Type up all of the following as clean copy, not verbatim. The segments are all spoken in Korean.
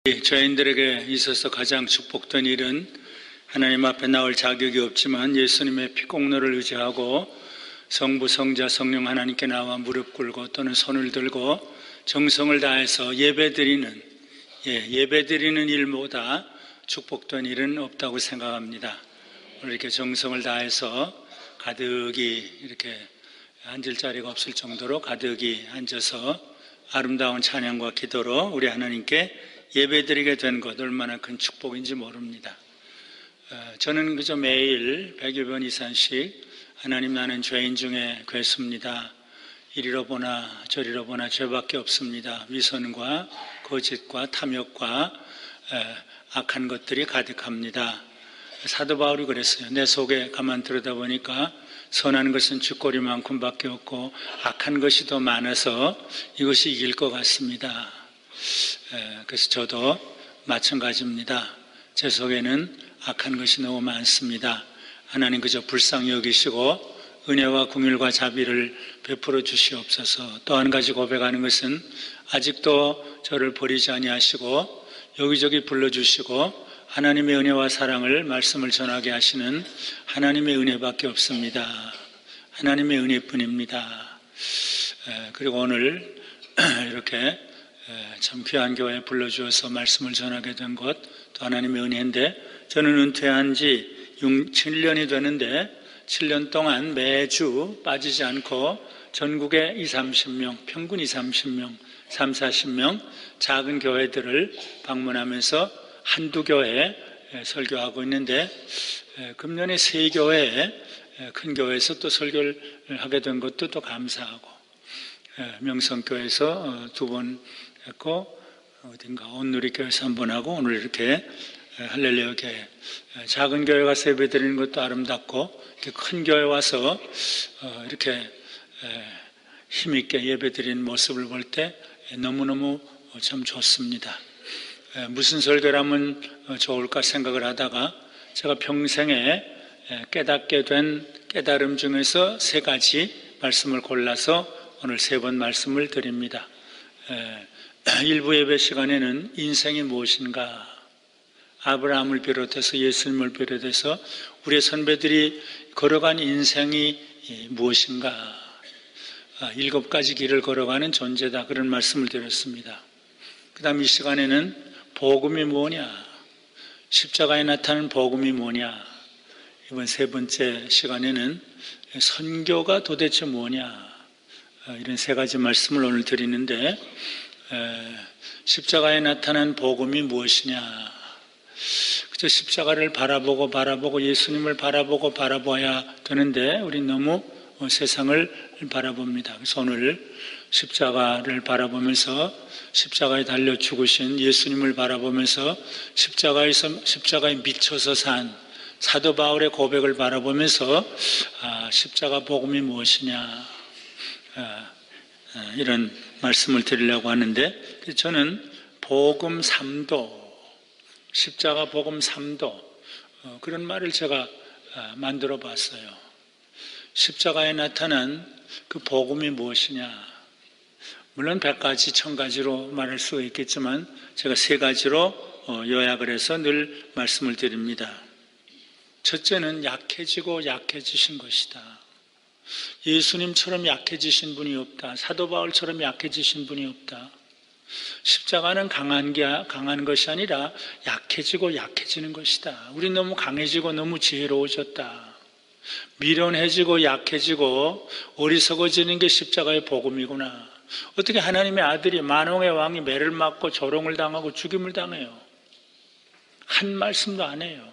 저희들에게 있어서 가장 축복된 일은 하나님 앞에 나올 자격이 없지만 예수님의 피공로를 의지하고 성부, 성자, 성령 하나님께 나와 무릎 꿇고 또는 손을 들고 정성을 다해서 예배드리는 일보다 축복된 일은 없다고 생각합니다. 오늘 이렇게 정성을 다해서 가득히 이렇게 앉을 자리가 없을 정도로 가득히 앉아서 아름다운 찬양과 기도로 우리 하나님께 예배드리게 된 것 얼마나 큰 축복인지 모릅니다. 저는 그저 매일 100여 번 이상씩 하나님, 나는 죄인 중에 괴수입니다. 이리로 보나 저리로 보나 죄밖에 없습니다. 위선과 거짓과 탐욕과 악한 것들이 가득합니다. 사도 바울이 그랬어요. 내 속에 가만 들여다보니까 선한 것은 쥐꼬리만큼밖에 없고 악한 것이 더 많아서 이것이 이길 것 같습니다. 그래서 저도 마찬가지입니다. 제 속에는 악한 것이 너무 많습니다. 하나님 그저 불쌍히 여기시고 은혜와 긍휼과 자비를 베풀어 주시옵소서. 또 한 가지 고백하는 것은 아직도 저를 버리지 아니하시고 여기저기 불러주시고 하나님의 은혜와 사랑을 말씀을 전하게 하시는 하나님의 은혜밖에 없습니다. 하나님의 은혜뿐입니다. 그리고 오늘 이렇게 참 귀한 교회에 불러주어서 말씀을 전하게 된 것 또 하나님의 은혜인데, 저는 은퇴한 지 7년이 되는데 7년 동안 매주 빠지지 않고 전국에 30명, 평균 30명, 40명 작은 교회들을 방문하면서 한두 교회 설교하고 있는데, 금년에 3교회 큰 교회에서 또 설교를 하게 된 것도 또 감사하고, 명성교회에서 2번 했고 어딘가 온누리교회에서 1번 하고 오늘 이렇게 할렐루야 교회, 작은 교회 가서 예배 드리는 것도 아름답고 이렇게 큰 교회 와서 이렇게 힘있게 예배 드리는 모습을 볼 때 너무너무 참 좋습니다. 무슨 설교를 하면 좋을까 생각을 하다가 제가 평생에 깨닫게 된 깨달음 중에서 3가지 말씀을 골라서 오늘 3번 말씀을 드립니다. 일부 예배 시간에는 인생이 무엇인가, 아브라함을 비롯해서 예수님을 비롯해서 우리의 선배들이 걸어간 인생이 무엇인가, 7가지 길을 걸어가는 존재다, 그런 말씀을 드렸습니다. 그 다음 이 시간에는 복음이 뭐냐, 십자가에 나타나는 복음이 뭐냐, 이번 3번째 시간에는 선교가 도대체 뭐냐, 이런 3가지 말씀을 오늘 드리는데, 십자가에 나타난 복음이 무엇이냐, 그저 십자가를 바라보고 예수님을 바라봐야 되는데 우리 너무 세상을 바라봅니다. 그래서 오늘 십자가를 바라보면서 십자가에 달려 죽으신 예수님을 바라보면서 십자가에 미쳐서 산 사도 바울의 고백을 바라보면서 십자가 복음이 무엇이냐, 이런 말씀을 드리려고 하는데, 저는 복음 3도, 십자가 복음 3도, 그런 말을 제가 만들어 봤어요. 십자가에 나타난 그 복음이 무엇이냐, 물론 100가지, 1000가지로 말할 수가 있겠지만 제가 3가지로 요약을 해서 늘 말씀을 드립니다. 첫째는 약해지고 약해지신 것이다. 예수님처럼 약해지신 분이 없다. 사도 바울처럼 약해지신 분이 없다. 십자가는 강한 것이 아니라 약해지고 약해지는 것이다. 우리 너무 강해지고 너무 지혜로워졌다. 미련해지고 약해지고 어리석어지는 게 십자가의 복음이구나. 어떻게 하나님의 아들이 만왕의 왕이 매를 맞고 조롱을 당하고 죽임을 당해요? 한 말씀도 안 해요.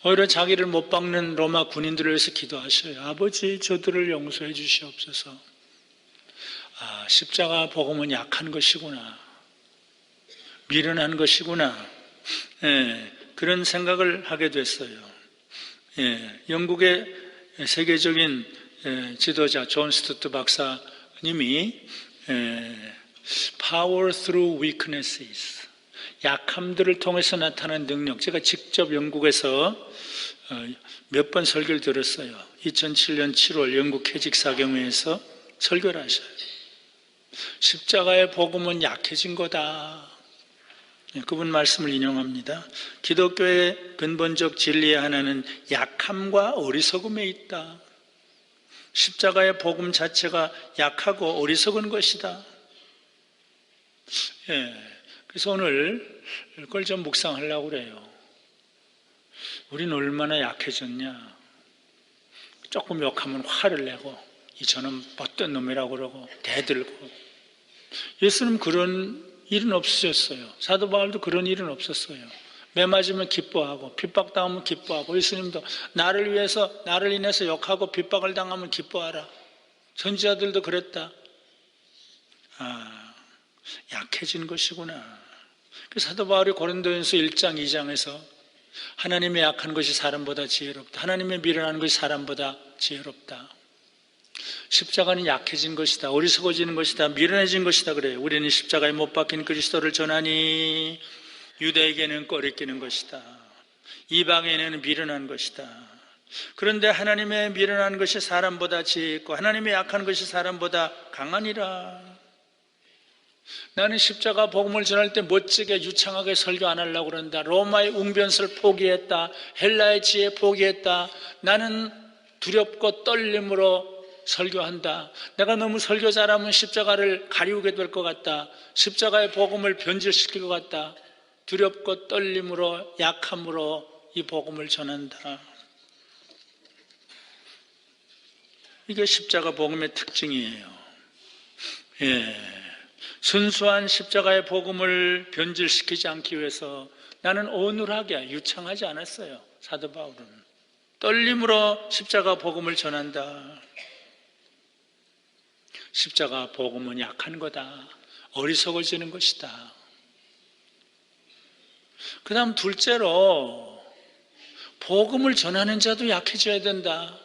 오히려 자기를 못 박는 로마 군인들을 위해서 기도하셔요. 아버지, 저들을 용서해 주시옵소서. 십자가 복음은 약한 것이구나, 미련한 것이구나, 그런 생각을 하게 됐어요. 영국의 세계적인 지도자 존 스투트 박사님이 Power through weaknesses, 약함들을 통해서 나타난 능력, 제가 직접 영국에서 몇 번 설교를 들었어요. 2007년 7월 영국 캐직 사경회에서 설교를 하셔요. 십자가의 복음은 약해진 거다. 그분 말씀을 인용합니다. 기독교의 근본적 진리의 하나는 약함과 어리석음에 있다. 십자가의 복음 자체가 약하고 어리석은 것이다. 그래서 오늘 그걸 좀 묵상하려고 그래요. 우리는 얼마나 약해졌냐. 조금 욕하면 화를 내고 이 저놈 뻗던 놈이라고 그러고 대들고. 예수님 그런 일은 없으셨어요. 사도 바울도 그런 일은 없었어요. 매 맞으면 기뻐하고 핍박당하면 기뻐하고, 예수님도 나를 위해서 나를 인해서 욕하고 핍박을 당하면 기뻐하라. 선지자들도 그랬다. 약해진 것이구나. 사도 바울이 고린도전서 1장 2장에서 하나님의 약한 것이 사람보다 지혜롭다, 하나님의 미련한 것이 사람보다 지혜롭다. 십자가는 약해진 것이다, 어리석어지는 것이다, 미련해진 것이다 그래요. 우리는 십자가에 못 박힌 그리스도를 전하니 유대에게는 꺼리끼는 것이다, 이방인에게는 미련한 것이다. 그런데 하나님의 미련한 것이 사람보다 지혜 있고 하나님의 약한 것이 사람보다 강하니라. 나는 십자가 복음을 전할 때 멋지게 유창하게 설교 안 하려고 그런다. 로마의 웅변설 포기했다. 헬라의 지혜 포기했다. 나는 두렵고 떨림으로 설교한다. 내가 너무 설교 잘하면 십자가를 가리우게 될 것 같다. 십자가의 복음을 변질시킬 것 같다. 두렵고 떨림으로, 약함으로 이 복음을 전한다. 이게 십자가 복음의 특징이에요. 순수한 십자가의 복음을 변질시키지 않기 위해서 나는 어눌하게, 유창하지 않았어요. 사도 바울은 떨림으로 십자가 복음을 전한다. 십자가 복음은 약한 거다, 어리석어지는 것이다. 그 다음 둘째로, 복음을 전하는 자도 약해져야 된다.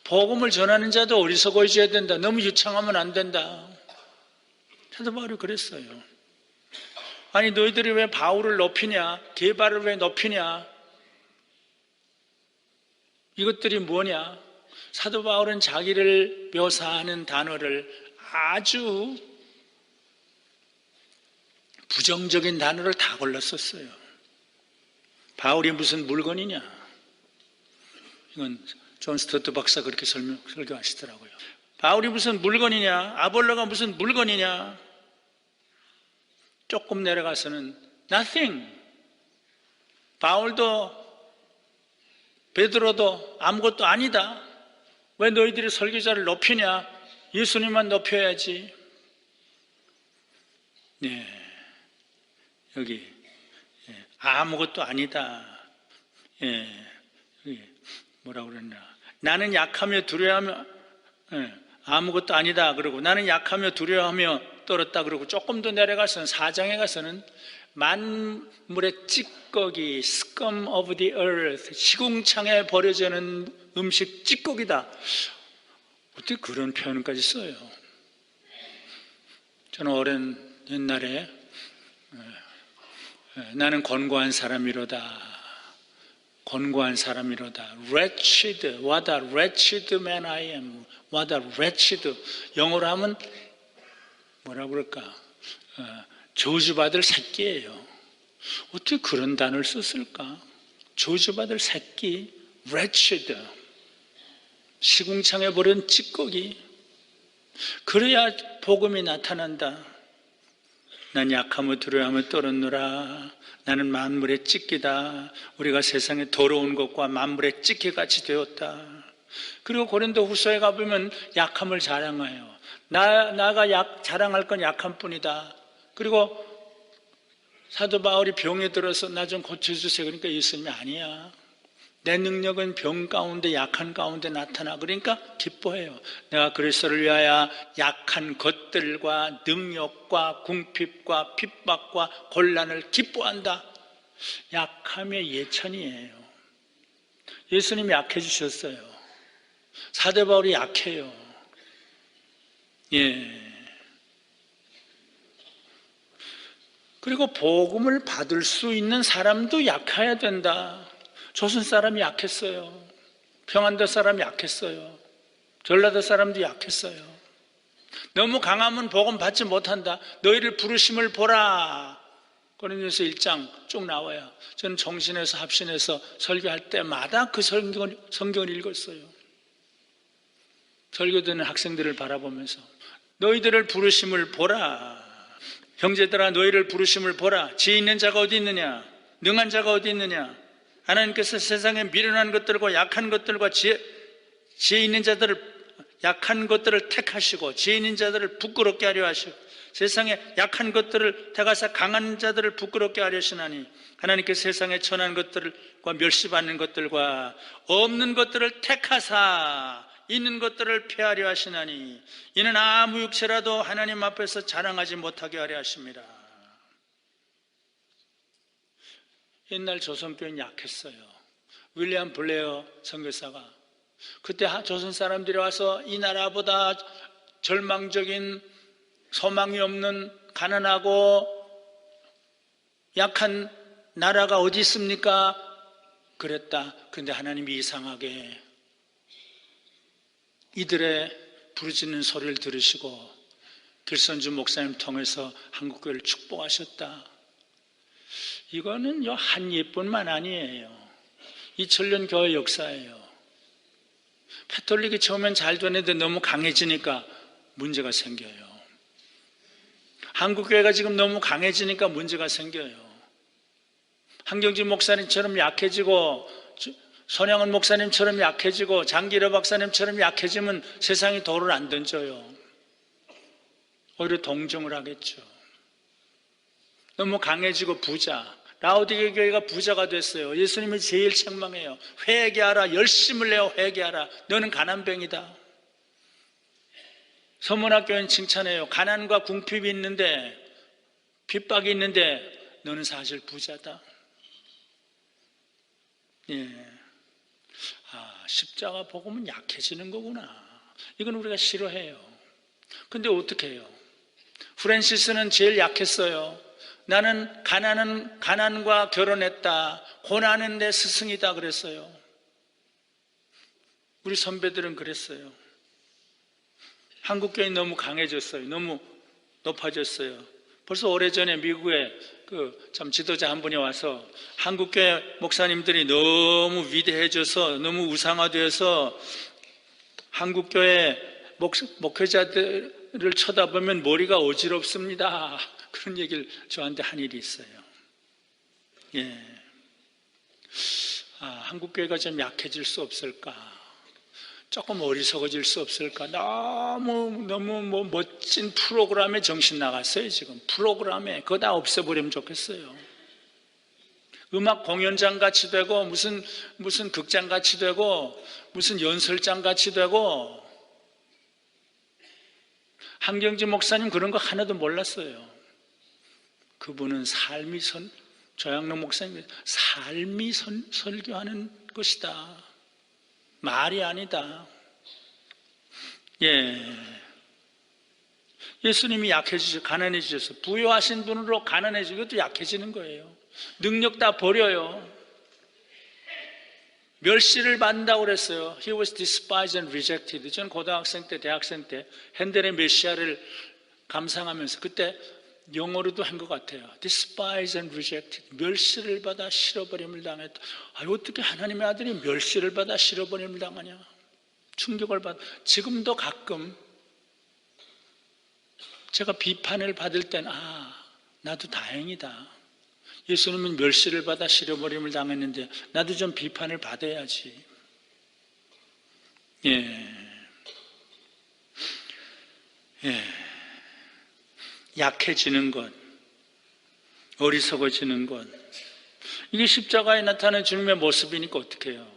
복음을 전하는 자도 어리석어져야 된다. 너무 유창하면 안 된다. 사도 바울이 그랬어요. 아니 너희들이 왜 바울을 높이냐, 게바를 왜 높이냐, 이것들이 뭐냐. 사도 바울은 자기를 묘사하는 단어를 아주 부정적인 단어를 다 골랐었어요. 바울이 무슨 물건이냐. 이건 존 스토트 박사 그렇게 설교하시더라고요. 바울이 무슨 물건이냐, 아볼로가 무슨 물건이냐. 조금 내려가서는 nothing. 바울도 베드로도 아무것도 아니다. 왜 너희들이 설교자를 높이냐? 예수님만 높여야지. 여기 아무것도 아니다. 여기 뭐라고 그랬나? 나는 약하며 두려워하며 아무것도 아니다 그러고, 나는 약하며 두려워하며 떨었다 그러고, 조금 더 내려가서는 4장에 가서는 만물의 찌꺼기, scum of the earth, 시궁창에 버려지는 음식 찌꺼기다. 어떻게 그런 표현까지 써요? 저는 오랜 옛날에 나는 권고한 사람이로다, 권고한 사람이로다. wretched, what a wretched man I am. what a wretched. 영어로 하면 뭐라 그럴까? 저주받을 새끼예요. 어떻게 그런 단어를 썼을까? 저주받을 새끼, wretched. 시궁창에 버린 찌꺼기. 그래야 복음이 나타난다. 난 약하며 두려워하며 떨었노라. 나는 만물의 찌끼다. 우리가 세상에 더러운 것과 만물의 찌끼같이 되었다. 그리고 고린도 후서에 가보면 약함을 자랑해요. 나가 자랑할 건 약한 뿐이다. 그리고 사도 바울이 병에 들어서 나 좀 고쳐주세요. 그러니까 예수님이 아니야. 내 능력은 병 가운데, 약한 가운데 나타나. 그러니까 기뻐해요. 내가 그리스도를 위하여 약한 것들과 능력과 궁핍과 핍박과 곤란을 기뻐한다. 약함의 예천이에요. 예수님이 약해지셨어요. 사도 바울이 약해요. 그리고 복음을 받을 수 있는 사람도 약해야 된다. 조선 사람이 약했어요. 평안도 사람이 약했어요. 전라도 사람도 약했어요. 너무 강하면 복음 받지 못한다. 너희를 부르심을 보라. 고린도서 1장 쭉 나와요. 저는 정신에서 합신해서 설교할 때마다 그 성경을 읽었어요. 설교 듣는 학생들을 바라보면서 너희들을 부르심을 보라. 형제들아 너희를 부르심을 보라. 지혜 있는 자가 어디 있느냐? 능한 자가 어디 있느냐? 하나님께서 세상에 미련한 것들과 약한 것들과 지혜 있는 자들을 약한 것들을 택하시고 지혜 있는 자들을 부끄럽게 하려 하시고 세상에 약한 것들을 택하사 강한 자들을 부끄럽게 하려 하시나니 하나님께서 세상에 천한 것들과 멸시받는 것들과 없는 것들을 택하사 있는 것들을 폐하려 하시나니 이는 아무 육체라도 하나님 앞에서 자랑하지 못하게 하려 하십니다. 옛날 조선교회는 약했어요. 윌리엄 블레어 선교사가 그때 조선 사람들이 와서 이 나라보다 절망적인 소망이 없는 가난하고 약한 나라가 어디 있습니까? 그랬다. 근데 하나님이 이상하게 이들의 부르짖는 소리를 들으시고 길선주 목사님 통해서 한국교회를 축복하셨다. 이거는 한 예뿐만 아니에요. 2000년 교회 역사예요. 가톨릭이 처음엔 잘 되는데 너무 강해지니까 문제가 생겨요. 한국교회가 지금 너무 강해지니까 문제가 생겨요. 한경진 목사님처럼 약해지고 손양은 목사님처럼 약해지고 장기려 박사님처럼 약해지면 세상이 돌을 안 던져요. 오히려 동정을 하겠죠. 너무 강해지고 부자. 라오디게 교회가 부자가 됐어요. 예수님이 제일 책망해요. 회개하라. 열심을 내어 회개하라. 너는 가난뱅이다. 서문학교는 칭찬해요. 가난과 궁핍이 있는데 핍박이 있는데 너는 사실 부자다. 예. 십자가 복음은 약해지는 거구나. 이건 우리가 싫어해요. 근데 어떻게 해요? 프란시스는 제일 약했어요. 나는 가난과 결혼했다. 고난은 내 스승이다 그랬어요. 우리 선배들은 그랬어요. 한국교회 너무 강해졌어요. 너무 높아졌어요. 벌써 오래전에 미국에 참 지도자 한 분이 와서 한국교회 목사님들이 너무 위대해져서 너무 우상화되어서 한국교회 목회자들을 쳐다보면 머리가 어지럽습니다. 그런 얘기를 저한테 한 일이 있어요. 예. 한국교회가 좀 약해질 수 없을까? 조금 어리석어질 수 없을까? 너무 멋진 프로그램에 정신 나갔어요, 지금. 프로그램에. 그거 다 없애버리면 좋겠어요. 음악 공연장 같이 되고, 무슨 극장 같이 되고, 무슨 연설장 같이 되고, 한경진 목사님 그런 거 하나도 몰랐어요. 그분은 조양록 목사님, 삶이 설교하는 것이다. 말이 아니다. 예. 예수님이 약해지셔서 가난해지셔서 부유하신 분으로 가난해지고 이것도 약해지는 거예요. 능력 다 버려요. 멸시를 받는다고 그랬어요. He was despised and rejected. 전 고등학생 때, 대학생 때 핸델의 메시아를 감상하면서 그때 영어로도 한 것 같아요. Despised and rejected. 멸시를 받아 실어버림을 당했다. 어떻게 하나님의 아들이 멸시를 받아 실어버림을 당하냐? 충격을 받아. 지금도 가끔 제가 비판을 받을 땐 나도 다행이다. 예수님은 멸시를 받아 실어버림을 당했는데 나도 좀 비판을 받아야지. 예. 약해지는 것, 어리석어지는 것, 이게 십자가에 나타나는 주님의 모습이니까 어떻게 해요?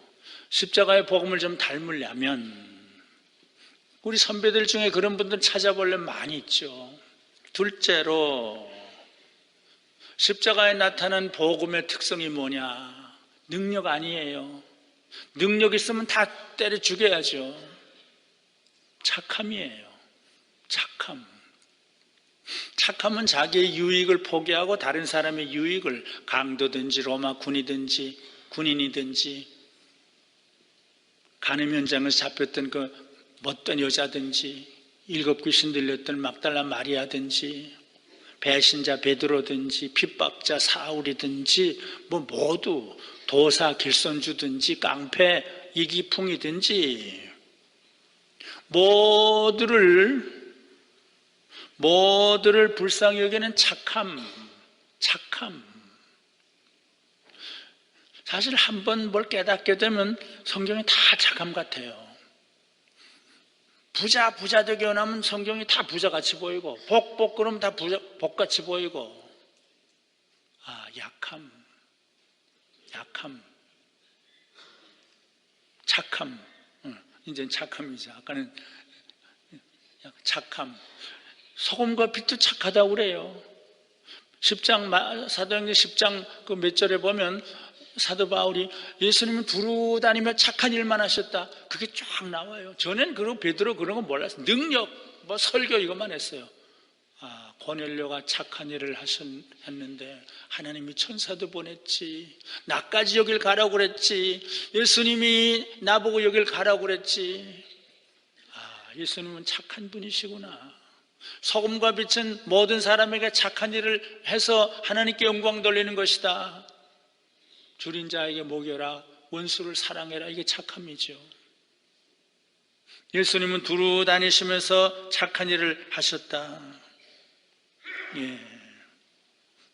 십자가의 복음을 좀 닮으려면 우리 선배들 중에 그런 분들 찾아보려면 많이 있죠. 둘째로 십자가에 나타난 복음의 특성이 뭐냐? 능력 아니에요. 능력 있으면 다 때려 죽여야죠. 착함이에요. 착함은 자기의 유익을 포기하고 다른 사람의 유익을, 강도든지 로마 군이든지 군인이든지 간음 현장에서 잡혔던 그 못된 여자든지 7 귀신 들렸던 막달라 마리아든지 배신자 베드로든지 핍박자 사울이든지 모두 도사 길선주든지 깡패 이기풍이든지 모두를 불쌍히 여기는 착함. 사실 한번 뭘 깨닫게 되면 성경이 다 착함 같아요. 부자 되게 원하면 성경이 다 부자같이 보이고, 복 그러면 다 복같이 보이고, 약함, 착함, 이제는 착함이죠. 아까는 착함. 소금과 빛도 착하다고 그래요. 10장, 사도행전 10장 그 몇 절에 보면 사도 바울이 예수님은 두루 다니며 착한 일만 하셨다. 그게 쫙 나와요. 전엔 그런 베드로 그런 거 몰랐어요. 능력, 설교 이것만 했어요. 고넬료가 착한 일을 했는데 하나님이 천사도 보냈지. 나까지 여길 가라고 그랬지. 예수님이 나보고 여길 가라고 그랬지. 예수님은 착한 분이시구나. 소금과 빛은 모든 사람에게 착한 일을 해서 하나님께 영광 돌리는 것이다. 줄인 자에게 먹여라, 원수를 사랑해라. 이게 착함이죠. 예수님은 두루 다니시면서 착한 일을 하셨다.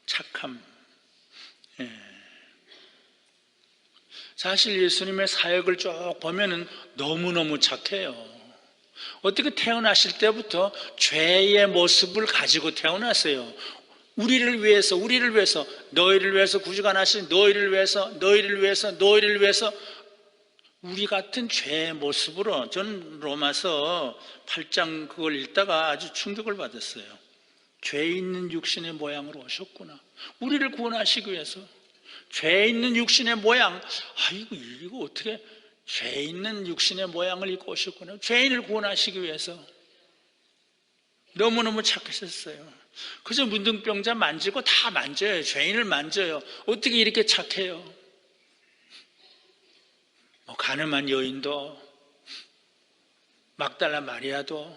착함. 사실 예수님의 사역을 쭉 보면은 너무너무 착해요. 어떻게 태어나실 때부터 죄의 모습을 가지고 태어났어요. 우리를 위해서, 너희를 위해서 구주가 나신 너희를 위해서, 우리 같은 죄의 모습으로. 전 로마서 8장 그걸 읽다가 아주 충격을 받았어요. 죄 있는 육신의 모양으로 오셨구나. 우리를 구원하시기 위해서. 죄 있는 육신의 모양. 이거 어떻게 죄 있는 육신의 모양을 입고 오셨구나. 죄인을 구원하시기 위해서. 너무너무 착하셨어요. 그저 문둥병자 만지고 다 만져요. 죄인을 만져요. 어떻게 이렇게 착해요? 가늠한 여인도, 막달라 마리아도,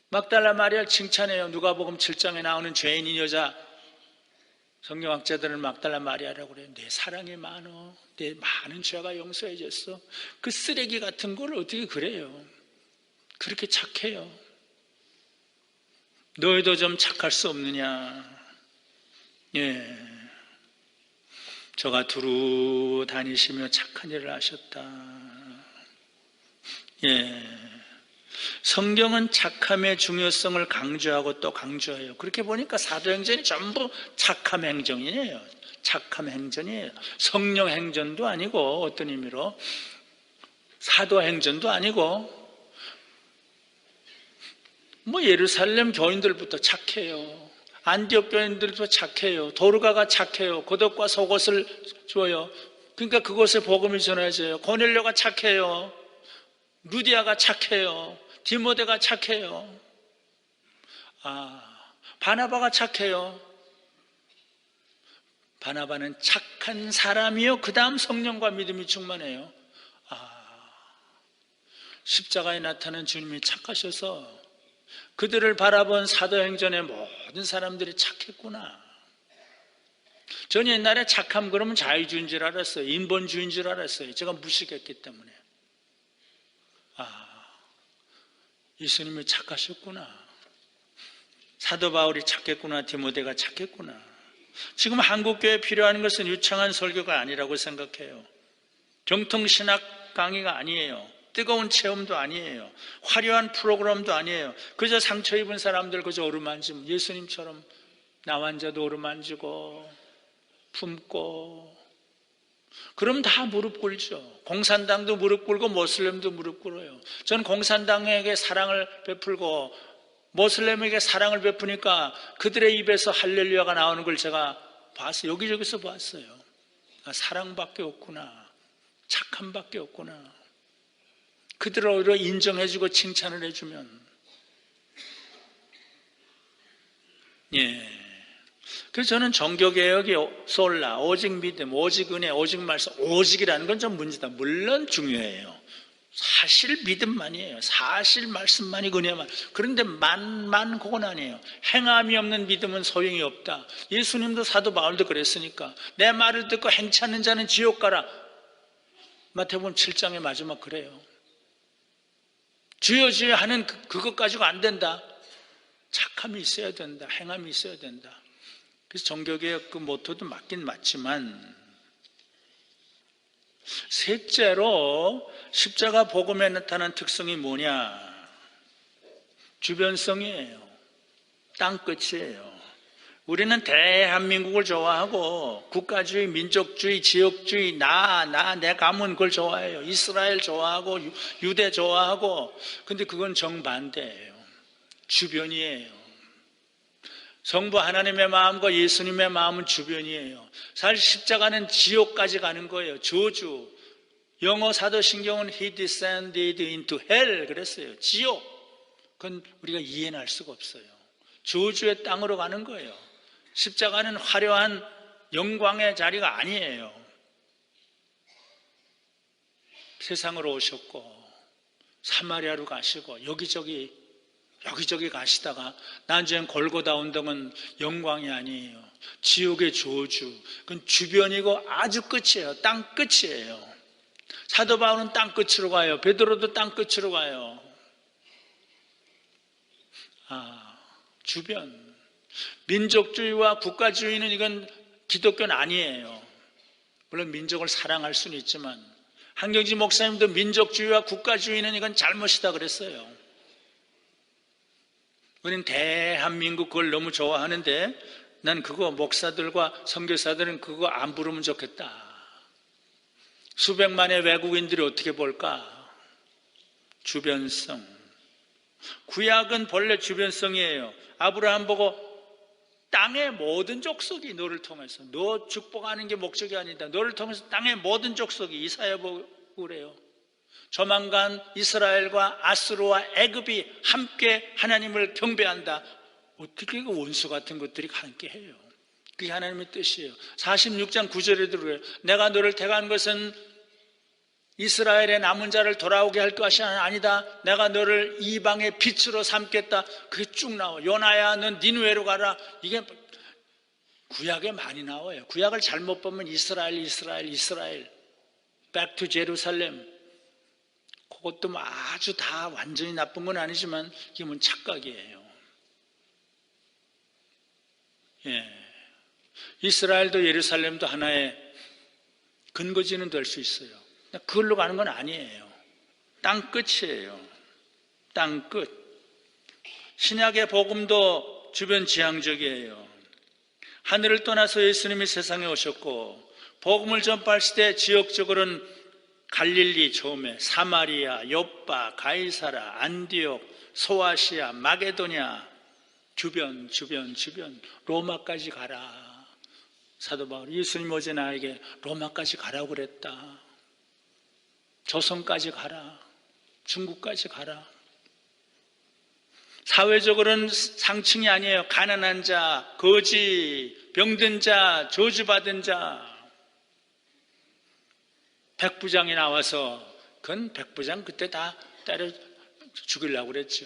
막달라 마리아를 칭찬해요. 누가복음 7장에 나오는 죄인인 여자, 성경학자들은 막달라 마리아라고 그래요. 내 사랑이 많어. 내 많은 죄가 용서해졌어. 그 쓰레기 같은 걸 어떻게 그래요? 그렇게 착해요. 너희도 좀 착할 수 없느냐? 저가 두루 다니시며 착한 일을 하셨다. 성경은 착함의 중요성을 강조하고 또 강조해요. 그렇게 보니까 사도행전이 전부 착함 행전이에요. 착함 행전이에요. 성령 행전도 아니고, 어떤 의미로 사도 행전도 아니고, 예루살렘 교인들부터 착해요. 안디옥 교인들도 착해요. 도르가가 착해요. 겉옷과 속옷을 줘요. 그러니까 그곳에 복음이 전해져요. 고넬료가 착해요. 루디아가 착해요. 디모데가 착해요. 바나바가 착해요. 바나바는 착한 사람이요. 그 다음 성령과 믿음이 충만해요. 십자가에 나타난 주님이 착하셔서 그들을 바라본 사도행전의 모든 사람들이 착했구나. 전 옛날에 착함 그러면 자유주의인 줄 알았어요. 인본주의인 줄 알았어요. 제가 무식했기 때문에. 예수님이 착하셨구나. 사도 바울이 착했구나. 디모데가 착했구나. 지금 한국교회에 필요한 것은 유창한 설교가 아니라고 생각해요. 정통신학 강의가 아니에요. 뜨거운 체험도 아니에요. 화려한 프로그램도 아니에요. 그저 상처 입은 사람들 그저 어루만지면 예수님처럼 나 환자도 어루만지고 품고, 그럼 다 무릎 꿇죠. 공산당도 무릎 꿇고 모슬렘도 무릎 꿇어요. 전 공산당에게 사랑을 베풀고 모슬렘에게 사랑을 베푸니까 그들의 입에서 할렐루야가 나오는 걸 제가 봤어요. 여기저기서 봤어요. 사랑밖에 없구나. 착함밖에 없구나. 그들을 오히려 인정해주고 칭찬을 해주면. 그래서 저는 종교개혁이 솔라, 오직 믿음, 오직 은혜, 오직 말씀, 오직이라는 건 좀 문제다. 물론 중요해요. 사실 믿음만이에요. 사실 말씀만이 은혜만. 그런데 만만 그건 아니에요. 행함이 없는 믿음은 소용이 없다. 예수님도 사도 바울도 그랬으니까. 내 말을 듣고 행치 않는 자는 지옥 가라. 마태복음 7장의 마지막 그래요. 주여 주여 하는 그것 가지고 안 된다. 착함이 있어야 된다. 행함이 있어야 된다. 그래서 종교개혁 그 모토도 맞긴 맞지만, 셋째로 십자가 복음에 나타난 특성이 뭐냐? 주변성이에요. 땅끝이에요. 우리는 대한민국을 좋아하고 국가주의, 민족주의, 지역주의, 내 가문 그걸 좋아해요. 이스라엘 좋아하고 유대 좋아하고. 근데 그건 정반대예요. 주변이에요. 성부 하나님의 마음과 예수님의 마음은 주변이에요. 사실 십자가는 지옥까지 가는 거예요. 저주. 영어 사도신경은 He descended into hell 그랬어요. 지옥. 그건 우리가 이해는 할 수가 없어요. 저주의 땅으로 가는 거예요. 십자가는 화려한 영광의 자리가 아니에요. 세상으로 오셨고 사마리아로 가시고 여기저기 가시다가 나중엔 골고다 언덕은 영광이 아니에요. 지옥의 저주. 그건 주변이고 아주 끝이에요. 땅 끝이에요. 사도 바울은 땅 끝으로 가요. 베드로도 땅 끝으로 가요. 주변. 민족주의와 국가주의는 이건 기독교는 아니에요. 물론 민족을 사랑할 수는 있지만 한경지 목사님도 민족주의와 국가주의는 이건 잘못이다 그랬어요. 우리는 대한민국 그걸 너무 좋아하는데 난 그거 목사들과 선교사들은 그거 안 부르면 좋겠다. 수백만의 외국인들이 어떻게 볼까? 주변성. 구약은 본래 주변성이에요. 아브라함 보고 땅의 모든 족속이 너를 통해서, 너 축복하는 게 목적이 아니다. 너를 통해서 땅의 모든 족속이, 이사야 보고 그래요. 조만간 이스라엘과 아수르와 애굽이 함께 하나님을 경배한다. 어떻게 그 원수 같은 것들이 함께 해요? 그게 하나님의 뜻이에요. 46장 9절에도 그래요. 내가 너를 택한 것은 이스라엘의 남은 자를 돌아오게 할 것이 아니다. 내가 너를 이방의 빛으로 삼겠다. 그게 쭉 나와요. 요나야 넌 니느웨로 가라. 이게 구약에 많이 나와요. 구약을 잘못 보면 이스라엘 Back to Jerusalem. 그것도 뭐 아주 다 완전히 나쁜 건 아니지만 이게 뭐 착각이에요. 이스라엘도 예루살렘도 하나의 근거지는 될 수 있어요. 그걸로 가는 건 아니에요. 땅 끝이에요. 땅 끝. 신약의 복음도 주변 지향적이에요. 하늘을 떠나서 예수님이 세상에 오셨고 복음을 전파하실 때 지역적으로는 갈릴리 처음에 사마리아, 요빠, 가이사라, 안디옥, 소아시아, 마게도냐 주변 로마까지 가라. 사도 바울 예수님 어제 나에게 로마까지 가라고 그랬다. 조선까지 가라. 중국까지 가라. 사회적으로는 상층이 아니에요. 가난한 자, 거지, 병든 자, 저주받은 자. 백부장이 나와서 그건 백부장 그때 다 때려 죽이려고 그랬죠.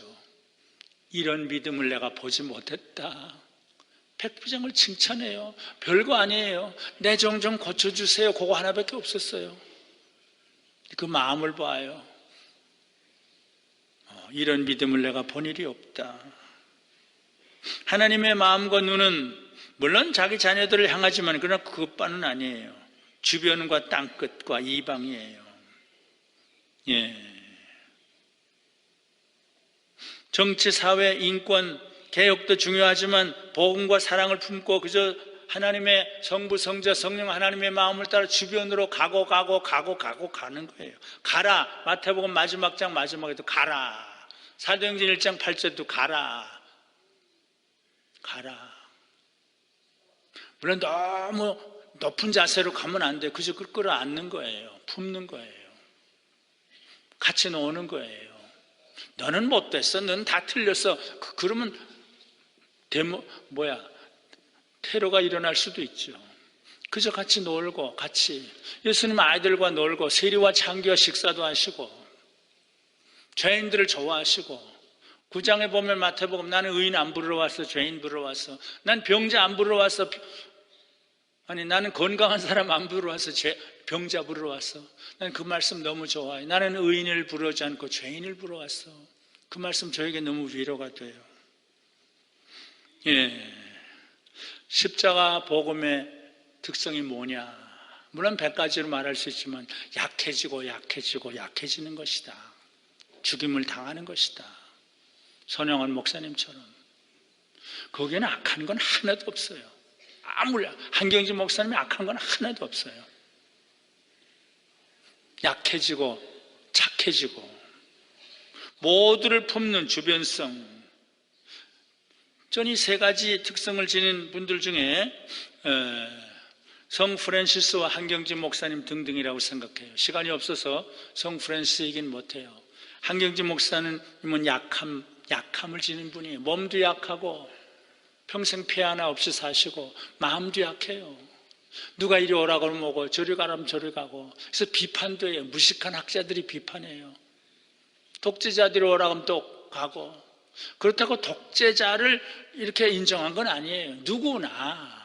이런 믿음을 내가 보지 못했다. 백부장을 칭찬해요. 별거 아니에요. 내 정 좀 고쳐주세요. 그거 하나밖에 없었어요. 그 마음을 봐요. 이런 믿음을 내가 본 일이 없다. 하나님의 마음과 눈은 물론 자기 자녀들을 향하지만 그러나 그것만은 아니에요. 주변과 땅끝과 이방이에요. 정치, 사회, 인권, 개혁도 중요하지만 복음과 사랑을 품고 그저 하나님의 성부, 성자, 성령 하나님의 마음을 따라 주변으로 가고 가는 거예요. 가라. 마태복음 마지막 장 마지막에도 가라. 사도행전 1장 8절도 가라. 물론 너무 높은 자세로 가면 안 돼요. 그저 끌어안는 거예요. 품는 거예요. 같이 노는 거예요. 너는 못됐어. 너는 다 틀렸어. 그러면 테러가 일어날 수도 있죠. 그저 같이 놀고 같이 예수님 아이들과 놀고 세리와 창기와 식사도 하시고 죄인들을 좋아하시고, 9장에 보면 마태복음, 나는 의인 안 부르러 왔어, 죄인 부르러 왔어. 난 병자 안 부르러 왔어. 아니, 나는 건강한 사람 안 부르러 왔어, 병자 부르러 왔어. 난 그 말씀 너무 좋아해. 나는 의인을 부르지 않고 죄인을 부르러 왔어. 그 말씀 저에게 너무 위로가 돼요. 예, 십자가 복음의 특성이 뭐냐? 물론 100가지로 말할 수 있지만 약해지고 약해지고 약해지는 것이다. 죽임을 당하는 것이다. 손영원 목사님처럼. 거기에는 악한 건 하나도 없어요. 아무리 한경진 목사님이 악한 건 하나도 없어요. 약해지고 착해지고 모두를 품는 주변성. 저는 이 세 가지 특성을 지닌 분들 중에 성 프랜시스와 한경진 목사님 등등이라고 생각해요. 시간이 없어서 성 프랜시스 얘기는 못해요. 한경진 목사님은 약함을 지닌 분이에요. 몸도 약하고 평생 폐 하나 없이 사시고 마음도 약해요. 누가 이리 오라고 하면 오고 저리 가라면 저리 가고. 그래서 비판도 해요. 무식한 학자들이 비판해요. 독재자들이 오라고 하면 또 가고. 그렇다고 독재자를 이렇게 인정한 건 아니에요. 누구나.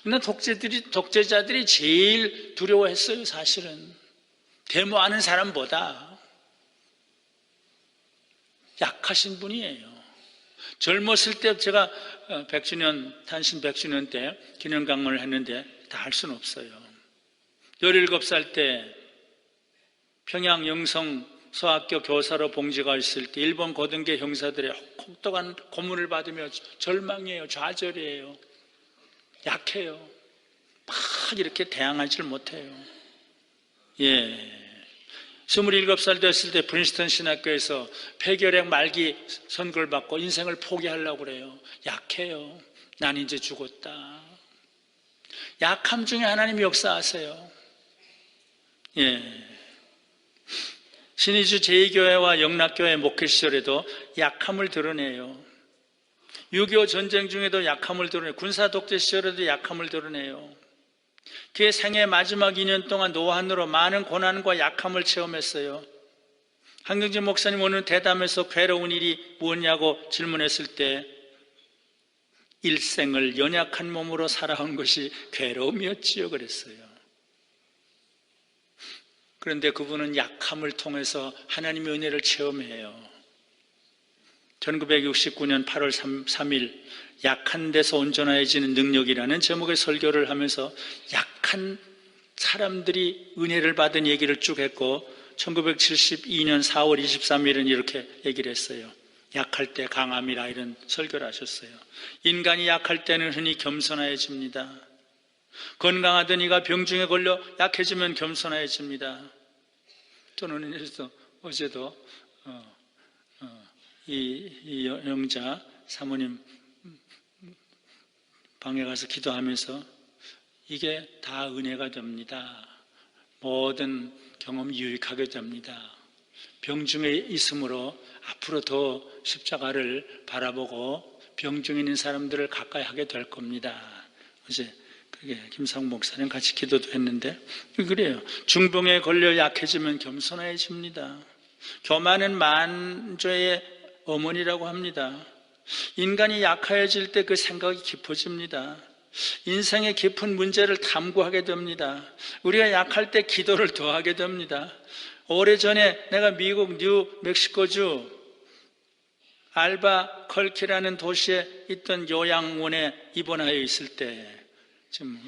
근데 독재자들이 제일 두려워했어요, 사실은. 데모하는 사람보다 약하신 분이에요. 젊었을 때 제가 100주년, 탄신 100주년 때 기념 강론을 했는데 다 할 수는 없어요. 17살 때 평양 영성 소학교 교사로 봉지가 있을 때 일본 고등계 형사들의 혹독한 고문을 받으며 절망이에요. 좌절이에요. 약해요. 막 이렇게 대항하지를 못해요. 예. 27살 됐을 때 프린스턴 신학교에서 폐결핵 말기 선고를 받고 인생을 포기하려고 그래요. 약해요. 난 이제 죽었다. 약함 중에 하나님이 역사하세요. 예. 신의주 제2교회와 영락교회 목회 시절에도 약함을 드러내요. 6.25 전쟁 중에도 약함을 드러내요. 군사 독재 시절에도 약함을 드러내요. 그의 생애 마지막 2년 동안 노안으로 많은 고난과 약함을 체험했어요. 한경진 목사님 오늘 대담에서 괴로운 일이 무엇냐고 질문했을 때 일생을 연약한 몸으로 살아온 것이 괴로움이었지요 그랬어요. 그런데 그분은 약함을 통해서 하나님의 은혜를 체험해요. 1969년 8월 3일 약한 데서 온전해지는 능력이라는 제목의 설교를 하면서 약한 사람들이 은혜를 받은 얘기를 쭉 했고 1972년 4월 23일은 이렇게 얘기를 했어요. 약할 때 강함이라 이런 설교를 하셨어요. 인간이 약할 때는 흔히 겸손해집니다. 건강하던 이가 병중에 걸려 약해지면 겸손해집니다. 저는 그래서 어제도 이 영자 사모님 방에 가서 기도하면서 이게 다 은혜가 됩니다. 모든 경험이 유익하게 됩니다. 병중에 있으므로 앞으로 더 십자가를 바라보고 병중에 있는 사람들을 가까이 하게 될 겁니다. 어제 그게 김상욱 목사님 같이 기도도 했는데 그래요. 중병에 걸려 약해지면 겸손해집니다. 교만은 만죄의 어머니라고 합니다. 인간이 약해질 때 그 생각이 깊어집니다. 인생의 깊은 문제를 탐구하게 됩니다. 우리가 약할 때 기도를 더 하게 됩니다. 오래전에 내가 미국 뉴멕시코주 알바컬키라는 도시에 있던 요양원에 입원하여 있을 때, 지금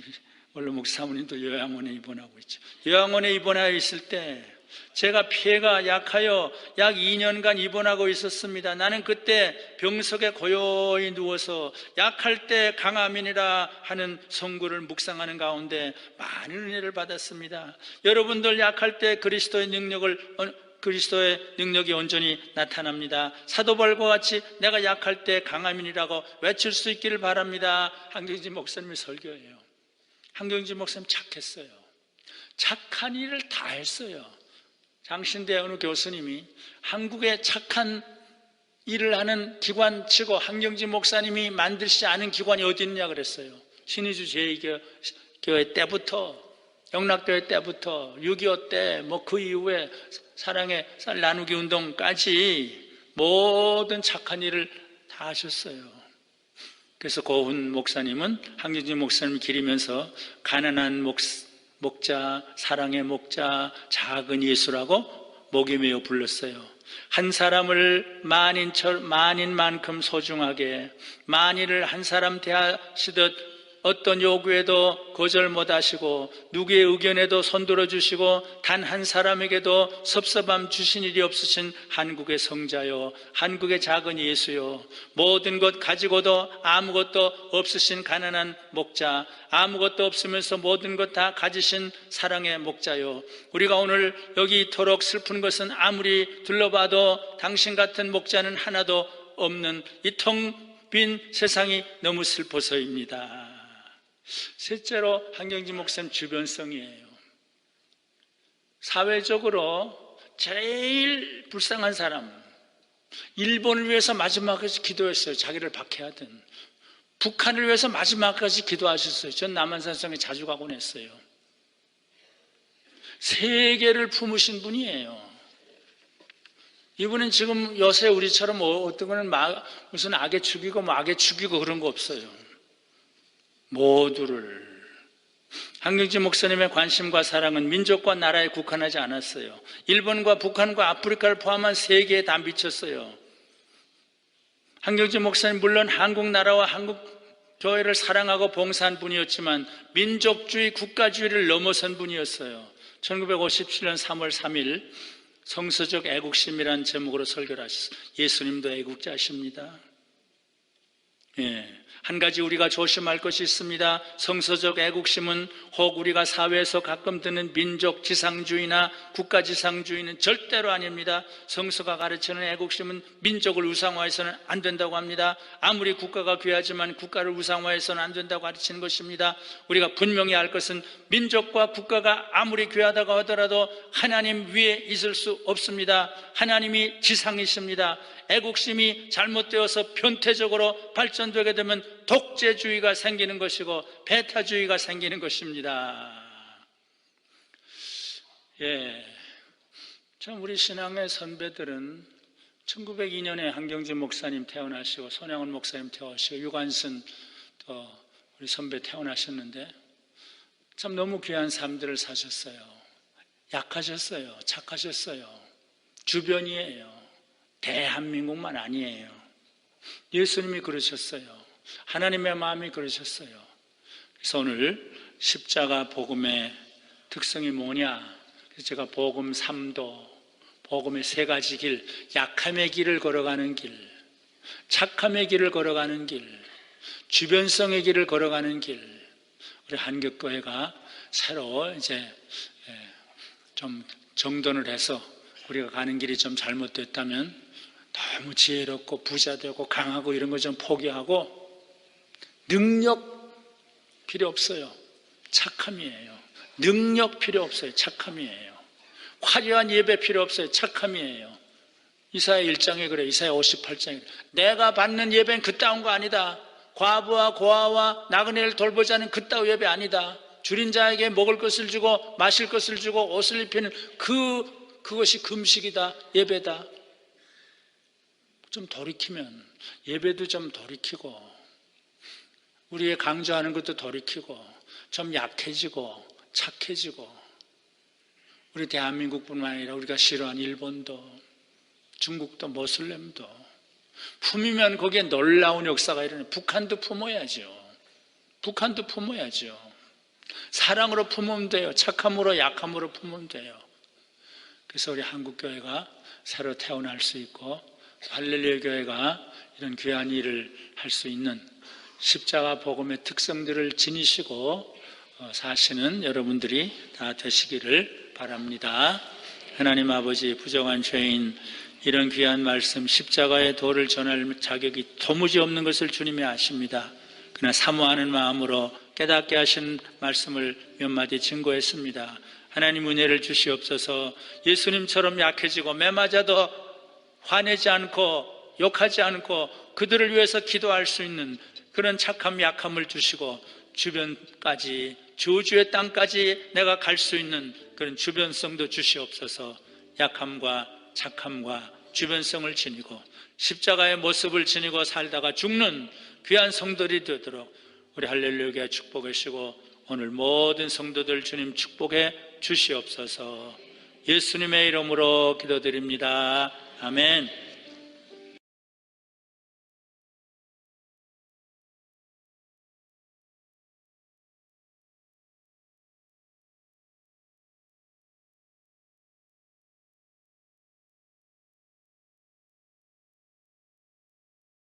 원로 목사 사모님도 요양원에 입원하고 있죠. 요양원에 입원하여 있을 때 제가 폐가 약하여 약 2년간 입원하고 있었습니다. 나는 그때 병석에 고요히 누워서 약할 때 강함이니라 하는 성구를 묵상하는 가운데 많은 은혜를 받았습니다. 여러분들 약할 때 그리스도의 능력이 온전히 나타납니다. 사도 바울과 같이 내가 약할 때 강함이니라고 외칠 수 있기를 바랍니다. 한경진 목사님의 설교예요. 한경진 목사님 착했어요. 착한 일을 다 했어요. 장신대 어느 교수님이 한국에 착한 일을 하는 기관 치고 한경진 목사님이 만들지 않은 기관이 어디 있느냐 그랬어요. 신의주 제2교회 때부터 영락교회 때부터 6.25 때 뭐 그 이후에 사랑의 쌀 나누기 운동까지 모든 착한 일을 다 하셨어요. 그래서 고훈 목사님은 한경진 목사님을 기리면서 가난한 목자, 사랑의 목자, 작은 예수라고 목에 메어 불렀어요. 한 사람을 만인만큼 소중하게, 만인을 한 사람 대하시듯 어떤 요구에도 거절 못하시고 누구의 의견에도 손들어 주시고 단 한 사람에게도 섭섭함 주신 일이 없으신 한국의 성자요, 한국의 작은 예수요, 모든 것 가지고도 아무것도 없으신 가난한 목자, 아무것도 없으면서 모든 것 다 가지신 사랑의 목자요, 우리가 오늘 여기 이토록 슬픈 것은 아무리 둘러봐도 당신 같은 목자는 하나도 없는 이 텅 빈 세상이 너무 슬퍼서입니다. 셋째로 한경진 목사님 주변성이에요. 사회적으로 제일 불쌍한 사람, 일본을 위해서 마지막까지 기도했어요. 자기를 박해하든. 북한을 위해서 마지막까지 기도하셨어요. 전 남한산성에 자주 가곤 했어요. 세계를 품으신 분이에요. 이분은 지금 요새 우리처럼 어떤 거는 무슨 악에 죽이고 뭐 악에 죽이고 그런 거 없어요. 모두를. 한경진 목사님의 관심과 사랑은 민족과 나라에 국한하지 않았어요. 일본과 북한과 아프리카를 포함한 세계에 다 미쳤어요. 한경진 목사님 물론 한국 나라와 한국 교회를 사랑하고 봉사한 분이었지만 민족주의, 국가주의를 넘어선 분이었어요. 1957년 3월 3일 성서적 애국심이라는 제목으로 설교를 하셨어요. 예수님도 애국자십니다. 한 가지 우리가 조심할 것이 있습니다. 성서적 애국심은 혹 우리가 사회에서 가끔 듣는 민족 지상주의나 국가 지상주의는 절대로 아닙니다. 성서가 가르치는 애국심은 민족을 우상화해서는 안 된다고 합니다. 아무리 국가가 귀하지만 국가를 우상화해서는 안 된다고 가르치는 것입니다. 우리가 분명히 알 것은 민족과 국가가 아무리 귀하다고 하더라도 하나님 위에 있을 수 없습니다. 하나님이 지상이십니다. 애국심이 잘못되어서 편태적으로 발전되게 되면 독재주의가 생기는 것이고 배타주의가 생기는 것입니다. 참 우리 신앙의 선배들은 1902년에 한경진 목사님 태어나시고 손양원 목사님 태어나시고 유관순 또 우리 선배 태어나셨는데 참 너무 귀한 삶들을 사셨어요. 약하셨어요. 착하셨어요. 주변이에요. 대한민국만 아니에요. 예수님이 그러셨어요. 하나님의 마음이 그러셨어요. 그래서 오늘 십자가 복음의 특성이 뭐냐? 그래서 제가 복음 3도, 복음의 세 가지 길, 약함의 길을 걸어가는 길, 착함의 길을 걸어가는 길, 주변성의 길을 걸어가는 길, 우리 한격교회가 새로 이제 좀 정돈을 해서 우리가 가는 길이 좀 잘못됐다면 너무 지혜롭고 부자되고 강하고 이런 거 좀 포기하고 능력 필요 없어요. 착함이에요. 능력 필요 없어요. 착함이에요. 화려한 예배 필요 없어요. 착함이에요. 이사야 1장에 그래. 이사야 58장에 그래. 내가 받는 예배는 그따운 거 아니다. 과부와 고아와 나그네를 돌보자는 그따위 예배 아니다. 줄인 자에게 먹을 것을 주고 마실 것을 주고 옷을 입히는 그것이 금식이다. 예배다. 좀 돌이키면 예배도 좀 돌이키고 우리의 강조하는 것도 돌이키고 좀 약해지고 착해지고 우리 대한민국뿐만 아니라 우리가 싫어하는 일본도 중국도 모슬렘도 품으면 거기에 놀라운 역사가 일어나요. 북한도 품어야죠. 북한도 품어야죠. 사랑으로 품으면 돼요. 착함으로 약함으로 품으면 돼요. 그래서 우리 한국교회가 새로 태어날 수 있고 할렐루야 교회가 이런 귀한 일을 할 수 있는 십자가 복음의 특성들을 지니시고 사시는 여러분들이 다 되시기를 바랍니다. 하나님 아버지, 부정한 죄인 이런 귀한 말씀 십자가의 도를 전할 자격이 도무지 없는 것을 주님이 아십니다. 그러나 사모하는 마음으로 깨닫게 하신 말씀을 몇 마디 증거했습니다. 하나님 은혜를 주시옵소서. 예수님처럼 약해지고 매 맞아도 화내지 않고 욕하지 않고 그들을 위해서 기도할 수 있는 그런 착함 약함을 주시고 주변까지, 주주의 땅까지 내가 갈 수 있는 그런 주변성도 주시옵소서. 약함과 착함과 주변성을 지니고 십자가의 모습을 지니고 살다가 죽는 귀한 성도들이 되도록 우리 할렐루야 축복하시고 오늘 모든 성도들 주님 축복해 주시옵소서. 예수님의 이름으로 기도드립니다. 아멘.